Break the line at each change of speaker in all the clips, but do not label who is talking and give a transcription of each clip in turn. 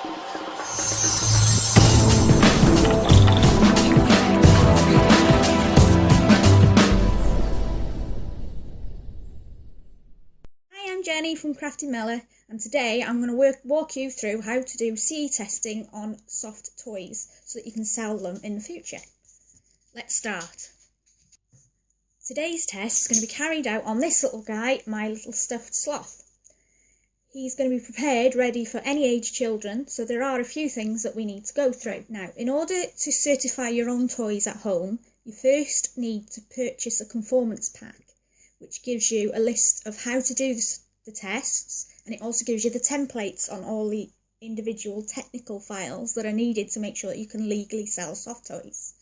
I'm Jenny from Crafty Miller, and today I'm going to walk you through how to do CE testing on soft toys so that you can sell them in the future. Let's start. Today's test is going to be carried out on this little guy, my little stuffed sloth. He's going to be prepared, ready for any age children, so there are a few things that we need to go through. Now, in order to certify your own toys at home, you first need to purchase a conformance pack, which gives you a list of how to do the tests, and it also gives you the templates on all the individual technical files that are needed to make sure that you can legally sell soft toys.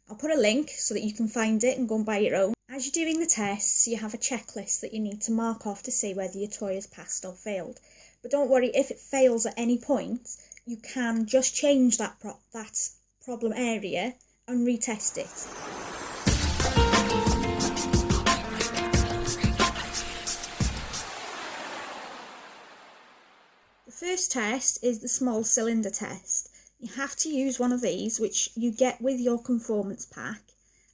I'll put a link so that you can find it and go and buy your own. As you're doing the tests, you have a checklist that you need to mark off to see whether your toy has passed or failed. But don't worry, if it fails at any point, you can just change that problem area and retest it. The first test is the small cylinder test. You have to use one of these, which you get with your conformance pack,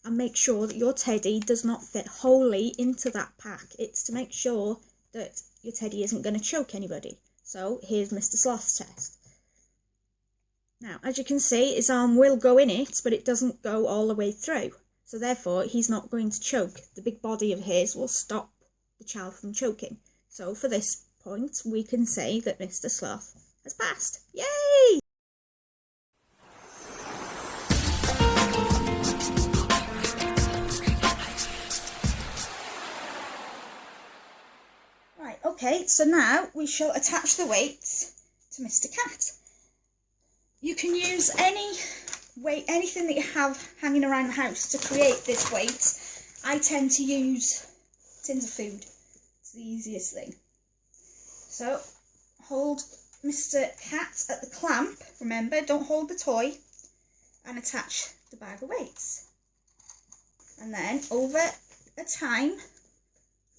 and make sure that your teddy does not fit wholly into that pack. It's to make sure that your teddy isn't going to choke anybody. So here's Mr. Sloth's test. Now, as you can see, his arm will go in it, but it doesn't go all the way through. So therefore, he's not going to choke. The big body of his will stop the child from choking. So for this point, we can say that Mr. Sloth has passed. Yay! Right, okay, so now we shall attach the weights to Mr. Cat. You can use anything that you have hanging around the house to create this weight. I tend to use tins of food. It's the easiest thing. So, hold Mr. Cat at the clamp, remember, don't hold the toy, and attach the bag of weights. And then, over a time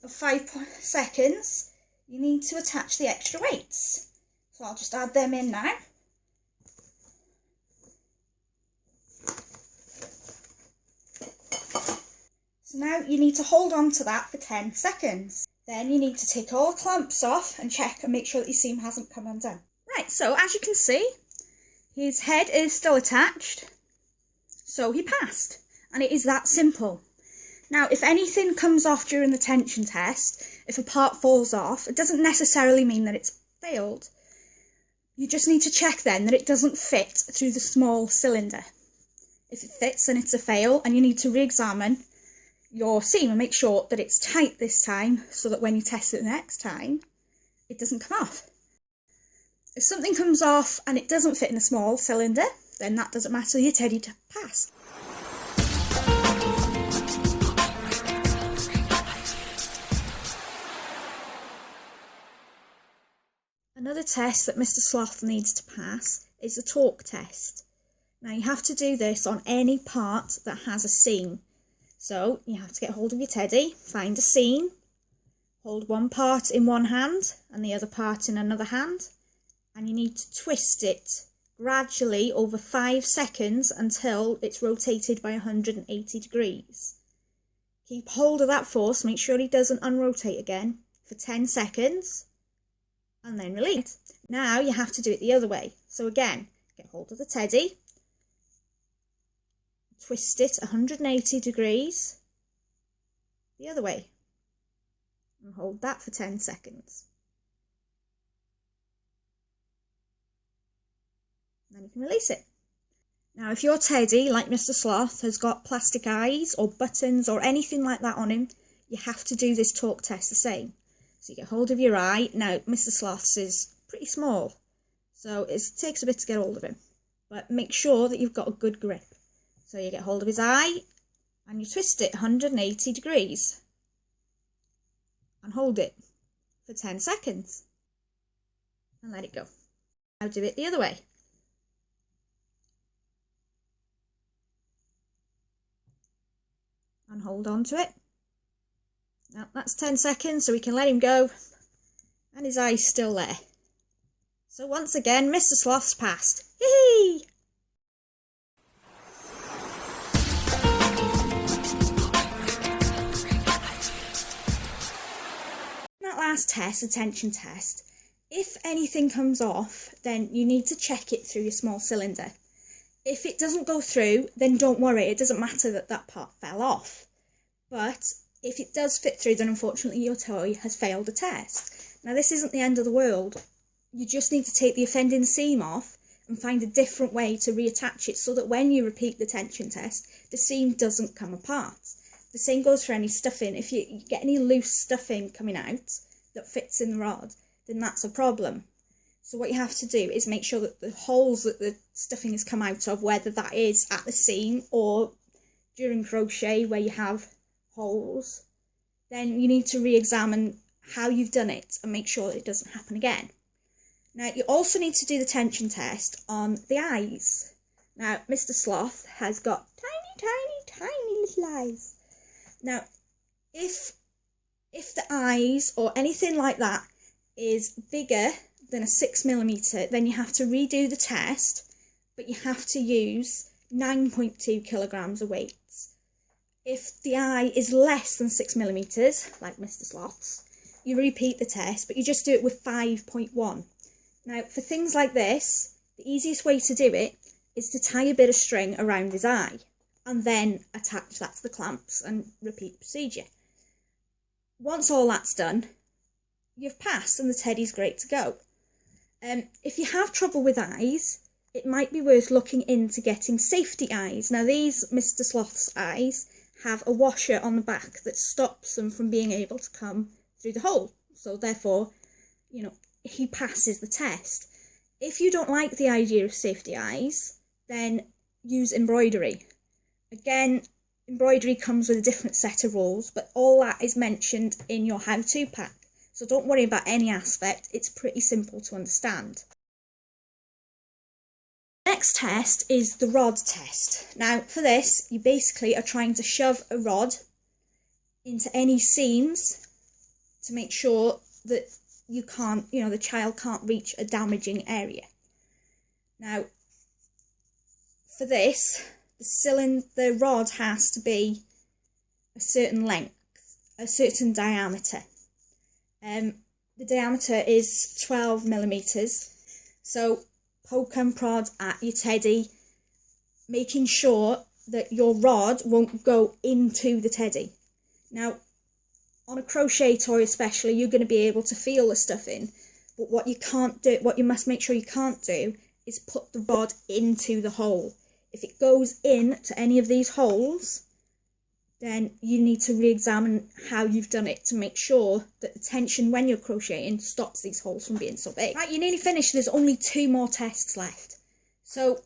of 5 seconds, you need to attach the extra weights. So I'll just add them in now. So now you need to hold on to that for 10 seconds. Then you need to take all the clamps off and check and make sure that your seam hasn't come undone. Right, so as you can see, his head is still attached, so he passed. And it is that simple. Now, if anything comes off during the tension test, if a part falls off, it doesn't necessarily mean that it's failed. You just need to check then that it doesn't fit through the small cylinder. If it fits, then it's a fail, and you need to re-examine your seam and make sure that it's tight this time so that when you test it the next time, it doesn't come off. If something comes off and it doesn't fit in a small cylinder, then that doesn't matter, your teddy passed. Another test that Mr. Sloth needs to pass is the torque test. Now you have to do this on any part that has a seam. So you have to get hold of your teddy, find a seam, hold one part in one hand and the other part in another hand, and you need to twist it gradually over 5 seconds until it's rotated by 180 degrees. Keep hold of that force, make sure he doesn't unrotate again for 10 seconds and then release. Now you have to do it the other way. So again, get hold of the teddy, twist it 180 degrees the other way and hold that for 10 seconds. Then you can release it. Now if your teddy, like Mr. Sloth, has got plastic eyes or buttons or anything like that on him, you have to do this torque test the same. So you get hold of your eye. Now Mr. Sloth's is pretty small, so it takes a bit to get hold of him, but make sure that you've got a good grip. So you get hold of his eye and you twist it 180 degrees and hold it for 10 seconds and let it go. Now do it the other way. And hold on to it. Now that's 10 seconds, so we can let him go and his eye's still there. So once again, Mr. Sloth's passed. Hee! That last test, the tension test, if anything comes off, then you need to check it through your small cylinder. If it doesn't go through, then don't worry, it doesn't matter that that part fell off. But if it does fit through, then unfortunately your toy has failed the test. Now this isn't the end of the world. You just need to take the offending seam off and find a different way to reattach it so that when you repeat the tension test, the seam doesn't come apart. The same goes for any stuffing. If you get any loose stuffing coming out that fits in the rod, then that's a problem. So what you have to do is make sure that the holes that the stuffing has come out of, whether that is at the seam or during crochet where you have holes, then you need to re-examine how you've done it and make sure that it doesn't happen again. Now you also need to do the tension test on the eyes. Now Mr. Sloth has got tiny little eyes. Now if the eyes or anything like that is bigger than a 6mm, then you have to redo the test, but you have to use 9.2 kilograms of weight. If the eye is less than 6mm, like Mr. Sloth's, you repeat the test, but you just do it with 5.1. Now, for things like this, the easiest way to do it is to tie a bit of string around his eye and then attach that to the clamps and repeat the procedure. Once all that's done, you've passed and the teddy's great to go. If you have trouble with eyes, it might be worth looking into getting safety eyes. Now these Mr. Sloth's eyes have a washer on the back that stops them from being able to come through the hole. So therefore, you know, he passes the test. If you don't like the idea of safety eyes, then use embroidery. Again, embroidery comes with a different set of rules, but all that is mentioned in your how-to pack. So don't worry about any aspect, it's pretty simple to understand. Next test is the rod test. Now for this, you basically are trying to shove a rod into any seams to make sure that you can't, the child can't reach a damaging area. Now for this, the rod has to be a certain length, a certain diameter. The diameter is 12mm, so poke and prod at your teddy, making sure that your rod won't go into the teddy. Now, on a crochet toy especially, you're going to be able to feel the stuffing, but what you must make sure you can't do is put the rod into the hole. If it goes in to any of these holes, then you need to re-examine how you've done it to make sure that the tension when you're crocheting stops these holes from being so big. Right, you're nearly finished. There's only 2 more tests left. So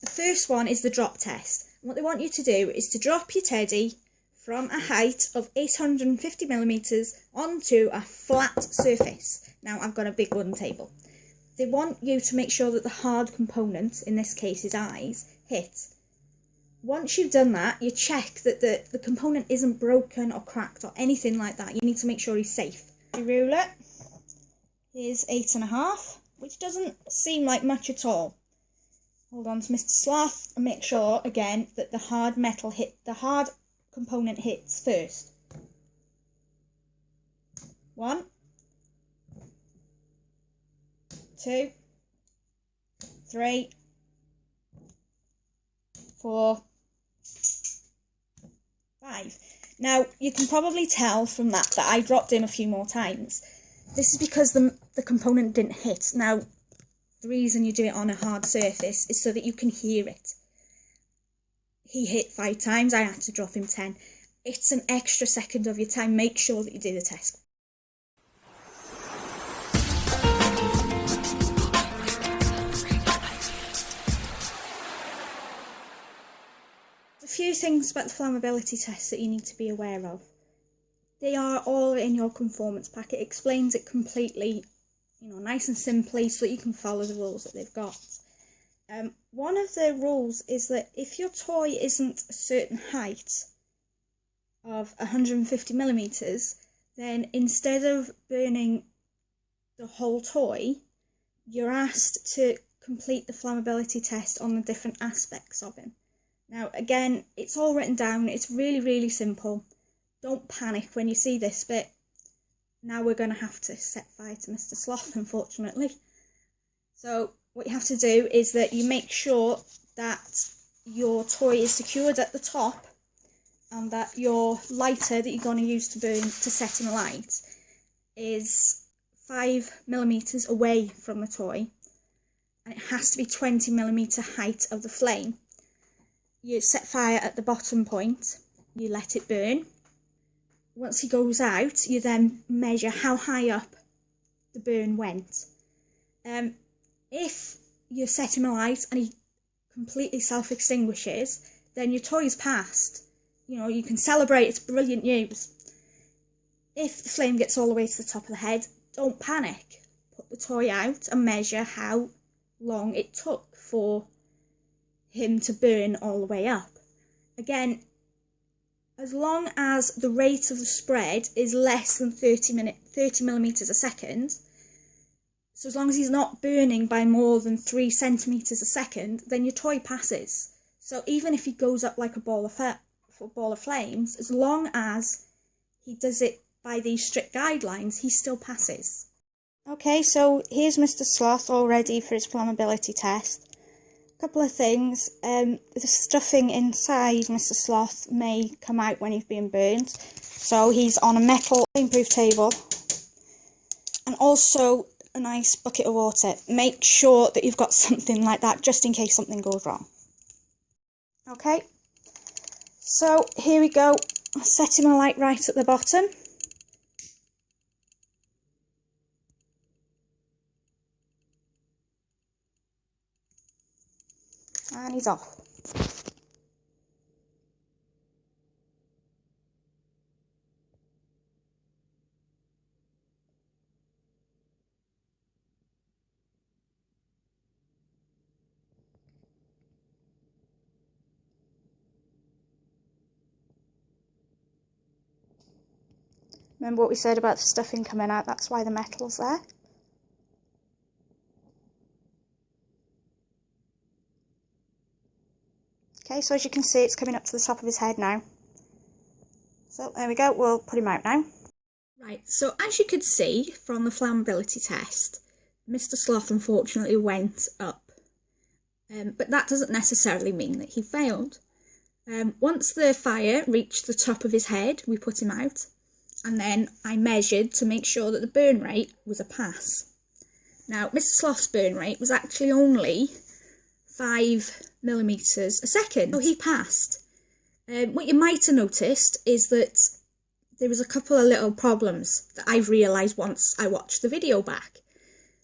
the first one is the drop test. And what they want you to do is to drop your teddy from a height of 850mm onto a flat surface. Now I've got a big wooden table. They want you to make sure that the hard component, in this case his eyes, hit. Once you've done that, you check that the component isn't broken or cracked or anything like that. You need to make sure he's safe. The ruler is 8.5, which doesn't seem like much at all. Hold on to Mr. Sloth and make sure again that the hard component hits first. 1, 2, 3, 4, 5. Now you can probably tell from that I dropped in a few more times. This is because the component didn't hit. Now the reason you do it on a hard surface is so that you can hear it. He hit 5 times, I had to drop him 10. It's an extra second of your time. Make sure that you do the test. A few things about the flammability test that you need to be aware of. They are all in your conformance pack. It explains it completely, nice and simply so that you can follow the rules that they've got. One of the rules is that if your toy isn't a certain height of 150mm, then instead of burning the whole toy, you're asked to complete the flammability test on the different aspects of him. Now again, it's all written down, it's really simple. Don't panic when you see this bit. Now we're going to have to set fire to Mr. Sloth, unfortunately. So what you have to do is that you make sure that your toy is secured at the top and that your lighter that you're going to use to burn, to set him alight, is 5mm away from the toy, and it has to be 20mm height of the flame. You set fire at the bottom point, you let it burn. Once he goes out, you then measure how high up the burn went. If you set him alight and he completely self-extinguishes, then your toy's passed. You know, you can celebrate, it's brilliant news. If the flame gets all the way to the top of the head, don't panic. Put the toy out and measure how long it took for him to burn all the way up. Again, as long as the rate of the spread is less than 30mm a second, so as long as he's not burning by more than 3 centimetres a second, then your toy passes. So even if he goes up like a ball of flames, as long as he does it by these strict guidelines, he still passes. Okay, so here's Mr. Sloth all ready for his flammability test. Couple of things, the stuffing inside Mr. Sloth may come out when he's being burnt, so he's on a metal flameproof table, and also a nice bucket of water. Make sure that you've got something like that just in case something goes wrong. Okay, so here we go. I'll set him alight right at the bottom. And he's off. Remember what we said about the stuffing coming out, that's why the metal's there. Okay, so as you can see, it's coming up to the top of his head now. So there we go, we'll put him out now. Right, so as you could see from the flammability test, Mr. Sloth unfortunately went up. But that doesn't necessarily mean that he failed. Once the fire reached the top of his head, we put him out, and then I measured to make sure that the burn rate was a pass. Now, Mr. Sloth's burn rate was actually only 5mm a second, so he passed. What you might have noticed is that there was a couple of little problems that I've realised once I watched the video back.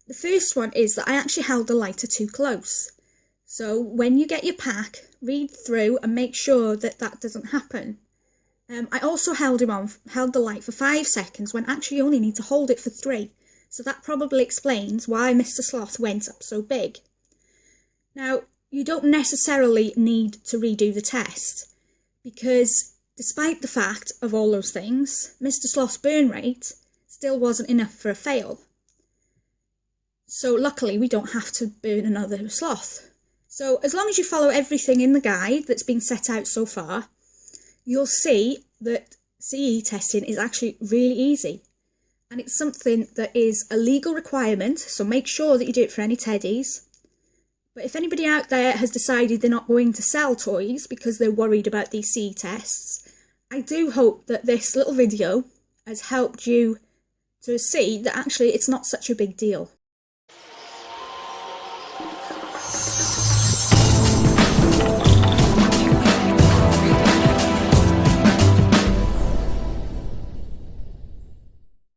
The first one is that I actually held the lighter too close. So when you get your pack, read through and make sure that that doesn't happen. I also held the light for 5 seconds when actually you only need to hold it for 3. So that probably explains why Mr. Sloth went up so big. Now, you don't necessarily need to redo the test, because despite the fact of all those things, Mr. Sloth's burn rate still wasn't enough for a fail. So luckily we don't have to burn another sloth. So as long as you follow everything in the guide that's been set out so far, you'll see that CE testing is actually really easy. And it's something that is a legal requirement, so make sure that you do it for any teddies. But if anybody out there has decided they're not going to sell toys because they're worried about these CE tests, I do hope that this little video has helped you to see that actually it's not such a big deal.